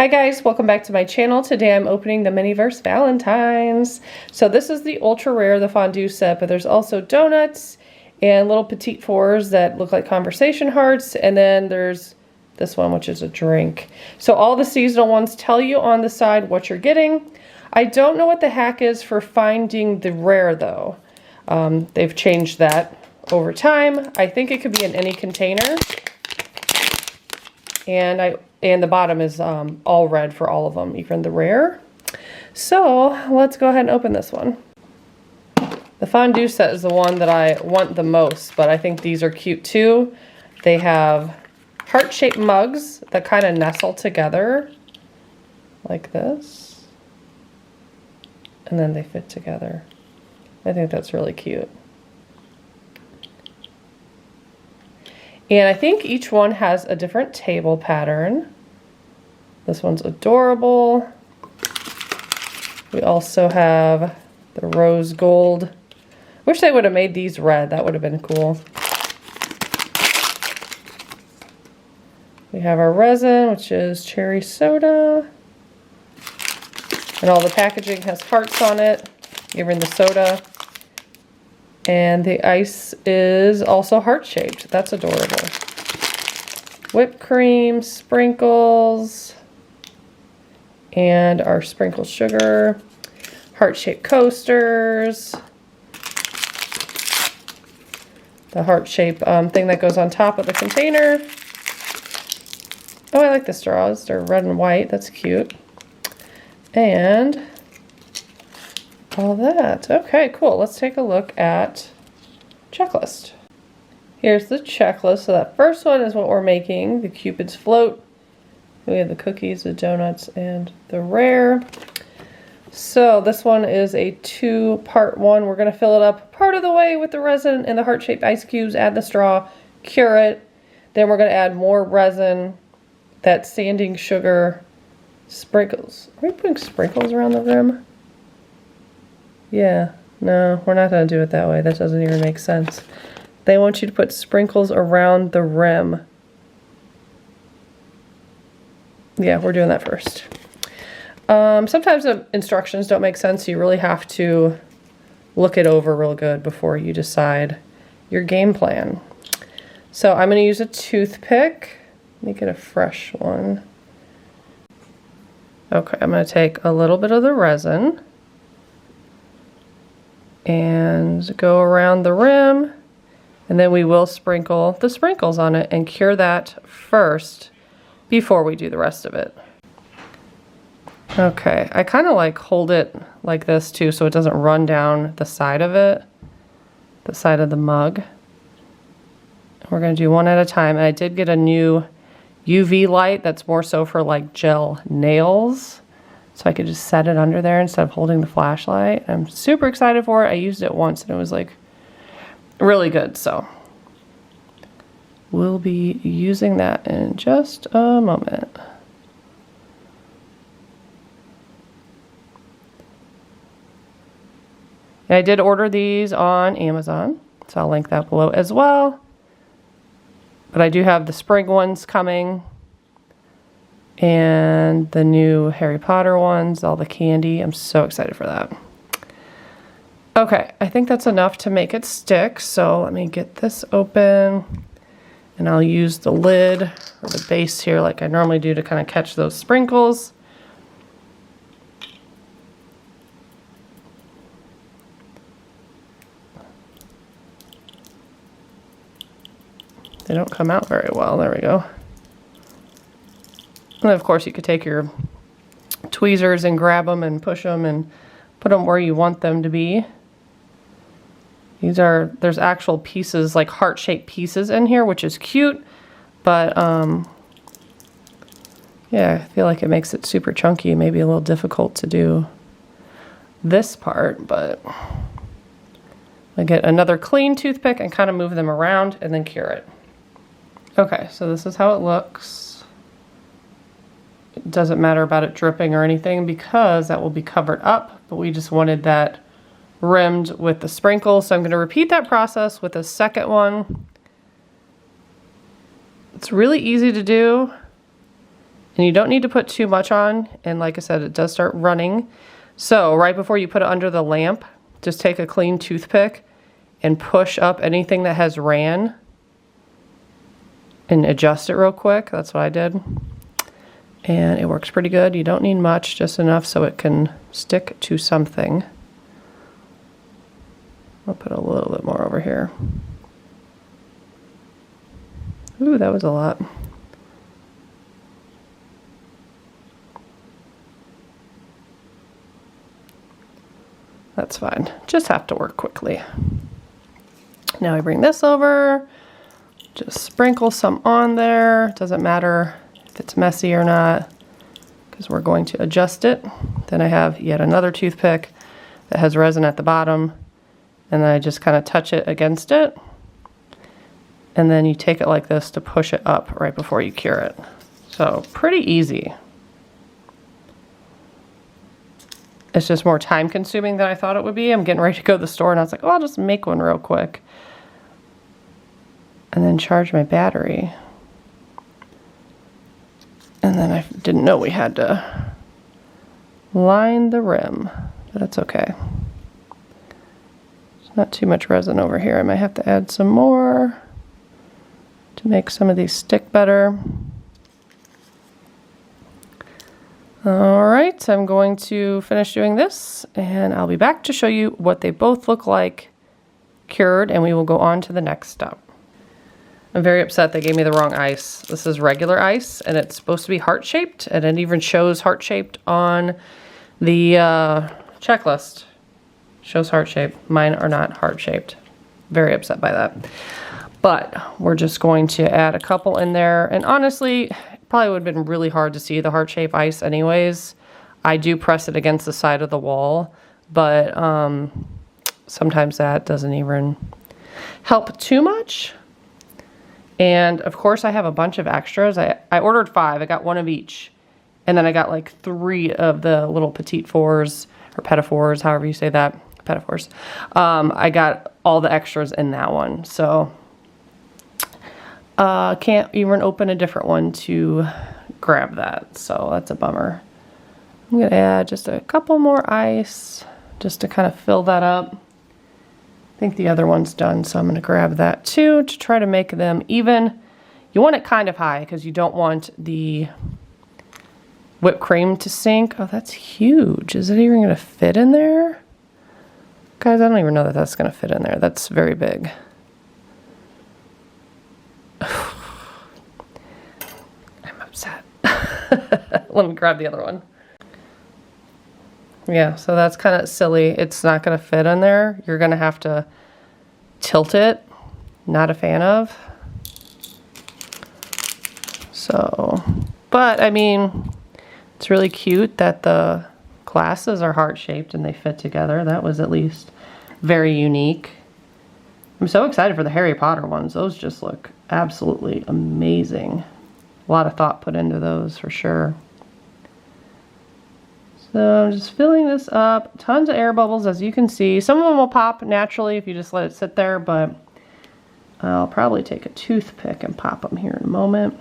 Hi guys, welcome back to my channel. Today I'm opening the Miniverse Valentines. So this is the ultra rare, the fondue set, but there's also donuts and little Petit fours that look like conversation hearts, and then there's this one, which is a drink. So all the seasonal ones tell you on the side what you're getting. I don't know what the hack is for finding the rare though. They've changed that over time. I think it could be in any container. And the bottom is all red for all of them, even the rare. So let's go ahead and open this one. The fondue set is the one that I want the most, but I think these are cute too. They have heart-shaped mugs that kind of nestle together like this. And then they fit together. I think that's really cute. And I think each one has a different table pattern. This one's adorable. We also have the rose gold. Wish they would have made these red. That would have been cool. We have our resin, which is cherry soda. And all the packaging has hearts on it, even the soda. And the ice is also heart-shaped. That's adorable. Whipped cream, sprinkles, and our sprinkled sugar. Heart-shaped coasters. The heart-shaped thing that goes on top of the container. Oh, I like the straws. They're red and white. That's cute. And all that. Okay, cool. Let's take a look at checklist. Here's the checklist. So that first one is what we're making, the Cupid's float. We have the cookies, the donuts, and the rare. So this one is a two-part one. We're going to fill it up part of the way with the resin and the heart-shaped ice cubes, add the straw, cure it. Then we're going to add more resin, that sanding sugar, sprinkles. Are we putting sprinkles around the rim? Yeah, no, we're not going to do it that way. That doesn't even make sense. They want you to put sprinkles around the rim. Yeah, we're doing that first. Sometimes the instructions don't make sense, so you really have to look it over real good before you decide your game plan. So I'm going to use a toothpick. Make it a fresh one. Okay, I'm going to take a little bit of the resin and go around the rim, and then we will sprinkle the sprinkles on it and cure that first before we do the rest of it. Okay, I kind of like hold it like this too so it doesn't run down the side of it, the side of the mug. We're going to do one at a time, and I did get a new UV light that's more so for like gel nails. So I could just set it under there instead of holding the flashlight. I'm super excited for it. I used it once and it was like really good. So we'll be using that in just a moment. And I did order these on Amazon, so I'll link that below as well. But I do have the spring ones coming. And the new Harry Potter ones, all the candy. I'm so excited for that. Okay, I think that's enough to make it stick. So let me get this open. And I'll use the lid or the base here like I normally do to kind of catch those sprinkles. They don't come out very well. There we go. And of course you could take your tweezers and grab them and push them and put them where you want them to be. There's actual pieces, like heart-shaped pieces in here, which is cute, but yeah, I feel like it makes it super chunky, maybe a little difficult to do this part, but I get another clean toothpick and kind of move them around and then cure it. Okay, so this is how it looks. It doesn't matter about it dripping or anything because that will be covered up, but we just wanted that rimmed with the sprinkles. So I'm going to repeat that process with a second one. It's really easy to do. And you don't need to put too much on. And like I said, it does start running. So right before you put it under the lamp, just take a clean toothpick and push up anything that has ran and adjust it real quick. That's what I did. And it works pretty good. You don't need much, just enough so it can stick to something. I'll put a little bit more over here. Ooh, that was a lot. That's fine. Just have to work quickly. Now I bring this over, just sprinkle some on there. Doesn't matter if it's messy or not, because we're going to adjust it. Then I have yet another toothpick that has resin at the bottom, and then I just kind of touch it against it. And then you take it like this to push it up right before you cure it. So pretty easy. It's just more time consuming than I thought it would be. I'm getting ready to go to the store and I was like, oh, I'll just make one real quick. And then charge my battery. And then I didn't know we had to line the rim, but that's okay. There's not too much resin over here. I might have to add some more to make some of these stick better. All right, I'm going to finish doing this and I'll be back to show you what they both look like cured, and we will go on to the next step. I'm very upset they gave me the wrong ice. This is regular ice and it's supposed to be heart-shaped, and it even shows heart-shaped on the checklist. Shows heart-shaped. Mine are not heart-shaped. Very upset by that. But we're just going to add a couple in there, and honestly, it probably would have been really hard to see the heart-shaped ice anyways. I do press it against the side of the wall, but sometimes that doesn't even help too much. And of course I have a bunch of extras. I ordered 5, I got 1 of each. And then I got like 3 of the little Petit fours, or Petit fours, however you say that, Petit fours. I got all the extras in that one. So can't even open a different one to grab that. So that's a bummer. I'm gonna add just a couple more ice just to kind of fill that up. I think the other one's done, so I'm going to grab that too to try to make them even. You want it kind of high because you don't want the whipped cream to sink. Oh, that's huge. Is it even going to fit in there? Guys, I don't even know that that's going to fit in there. That's very big. I'm upset. Let me grab the other one. Yeah, so that's kind of silly. It's not going to fit in there. You're going to have to tilt it. Not a fan of. So, but I mean, it's really cute that the glasses are heart-shaped and they fit together. That was at least very unique. I'm so excited for the Harry Potter ones. Those just look absolutely amazing. A lot of thought put into those for sure. So I'm just filling this up. Tons of air bubbles, as you can see. Some of them will pop naturally if you just let it sit there, but I'll probably take a toothpick and pop them here in a moment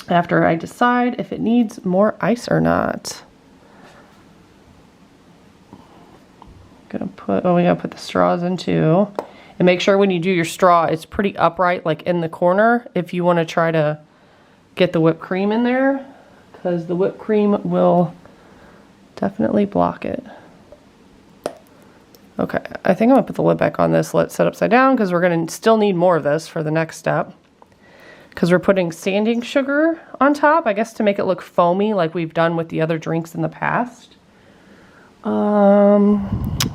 after I decide if it needs more ice or not. Gonna put, oh, we gotta put the straws in too. And make sure when you do your straw, it's pretty upright, like in the corner, if you want to try to get the whipped cream in there, because the whipped cream will definitely block it. Okay, I think I'm gonna put the lid back on this, let it set upside down, because we're gonna still need more of this for the next step. Because we're putting sanding sugar on top, I guess to make it look foamy like we've done with the other drinks in the past.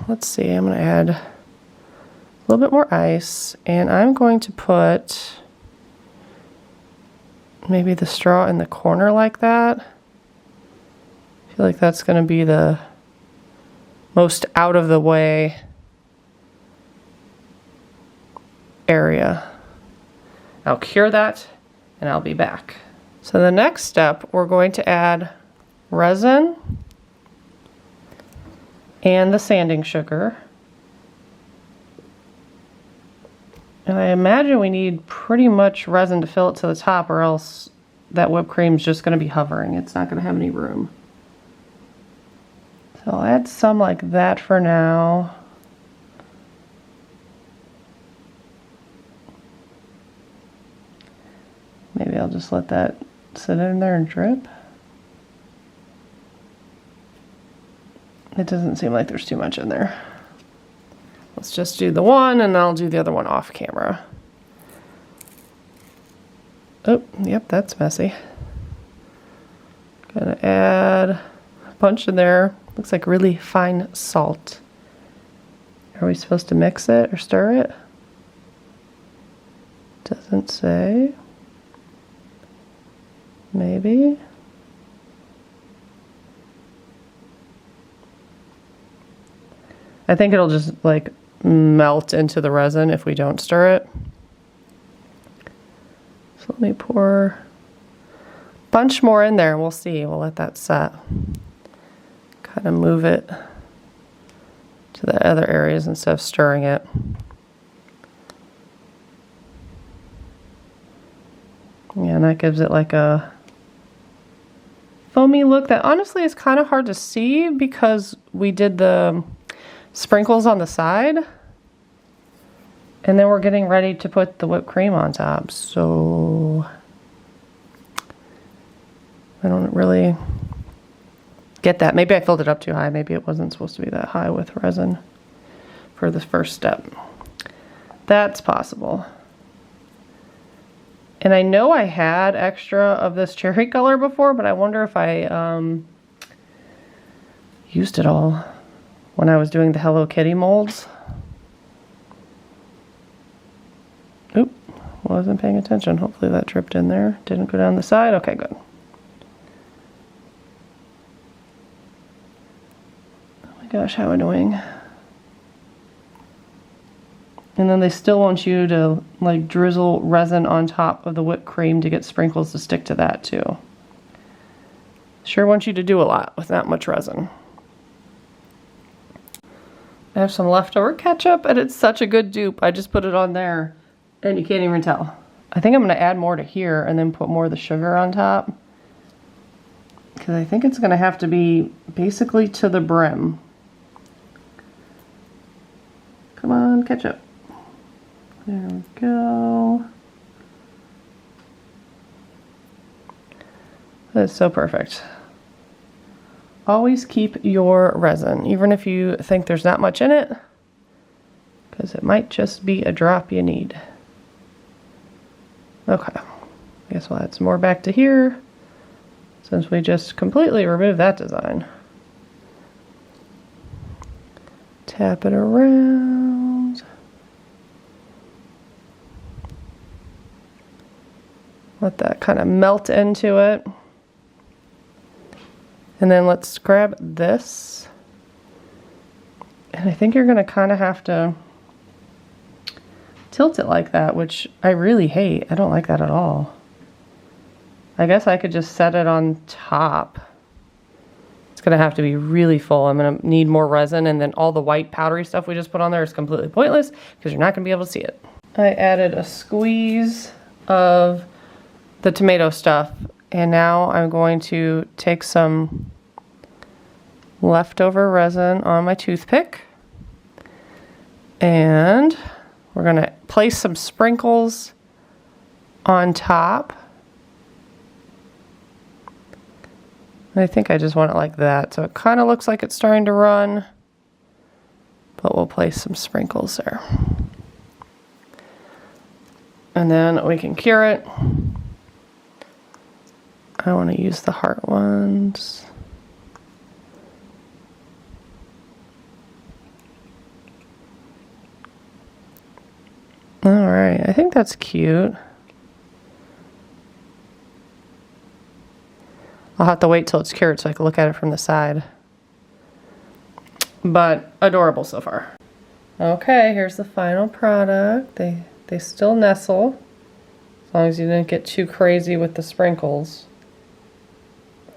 Let's see, I'm gonna add a little bit more ice, and I'm going to put maybe the straw in the corner like that. I feel like that's going to be the most out of the way area. I'll cure that and I'll be back. So the next step, we're going to add resin and the sanding sugar. And I imagine we need pretty much resin to fill it to the top, or else that whipped cream's just going to be hovering. It's not going to have any room. So I'll add some like that for now. Maybe I'll just let that sit in there and drip. It doesn't seem like there's too much in there. Let's just do the one and I'll do the other one off camera. Oh, yep, that's messy. Gonna add a bunch in there. Looks like really fine salt. Are we supposed to mix it or stir it? Doesn't say. Maybe. I think it'll just like melt into the resin if we don't stir it. So let me pour a bunch more in there and we'll see. We'll let that set. Kind of move it to the other areas instead of stirring it. Yeah, and that gives it like a foamy look that honestly is kind of hard to see because we did the sprinkles on the side and then we're getting ready to put the whipped cream on top. So I don't really get that. Maybe I filled it up too high. Maybe it wasn't supposed to be that high with resin for the first step. That's possible. And I know I had extra of this cherry color before, but I wonder if I used it all when I was doing the Hello Kitty molds. Oop, wasn't paying attention. Hopefully that dripped in there. Didn't go down the side. Okay, good. Oh my gosh, how annoying. And then they still want you to like drizzle resin on top of the whipped cream to get sprinkles to stick to that too. Sure want you to do a lot with that much resin. I have some leftover ketchup and it's such a good dupe. I just put it on there and you can't even tell. I think I'm going to add more to here and then put more of the sugar on top. Because I think it's going to have to be basically to the brim. Come on, ketchup. There we go. That is so perfect. Always keep your resin, even if you think there's not much in it, because it might just be a drop you need. Okay, I guess we'll add some more back to here, since we just completely removed that design. Tap it around. Let that kind of melt into it. And then let's grab this. And I think you're going to kind of have to tilt it like that, which I really hate. I don't like that at all. I guess I could just set it on top. It's going to have to be really full. I'm going to need more resin, and then all the white powdery stuff we just put on there is completely pointless because you're not going to be able to see it. I added a squeeze of the tomato stuff, and now I'm going to take some leftover resin on my toothpick, and we're going to place some sprinkles on top. I think I just want it like that, so it kind of looks like it's starting to run, but we'll place some sprinkles there. And then we can cure it. I want to use the heart ones. All right, I think that's cute. I'll have to wait till it's cured so I can look at it from the side. But adorable so far. Okay, here's the final product. They still nestle, as long as you didn't get too crazy with the sprinkles.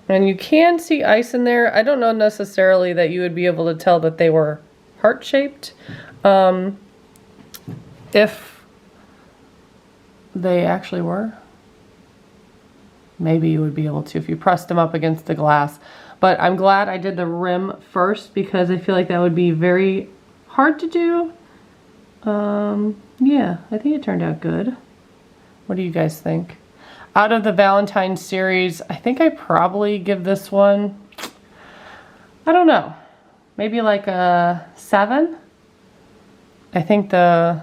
And you can see ice in there. I don't know necessarily that you would be able to tell that they were heart-shaped. If they actually were. maybe you would be able to if you pressed them up against the glass. But I'm glad I did the rim first because I feel like that would be very hard to do. Yeah, I think it turned out good. What do you guys think? Out of the Valentine's series, I think I probably give this one, I don't know, maybe like a 7. I think the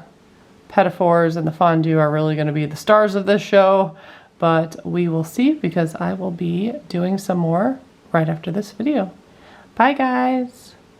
Petit and the Fondue are really going to be the stars of this show, but we will see because I will be doing some more right after this video. Bye guys!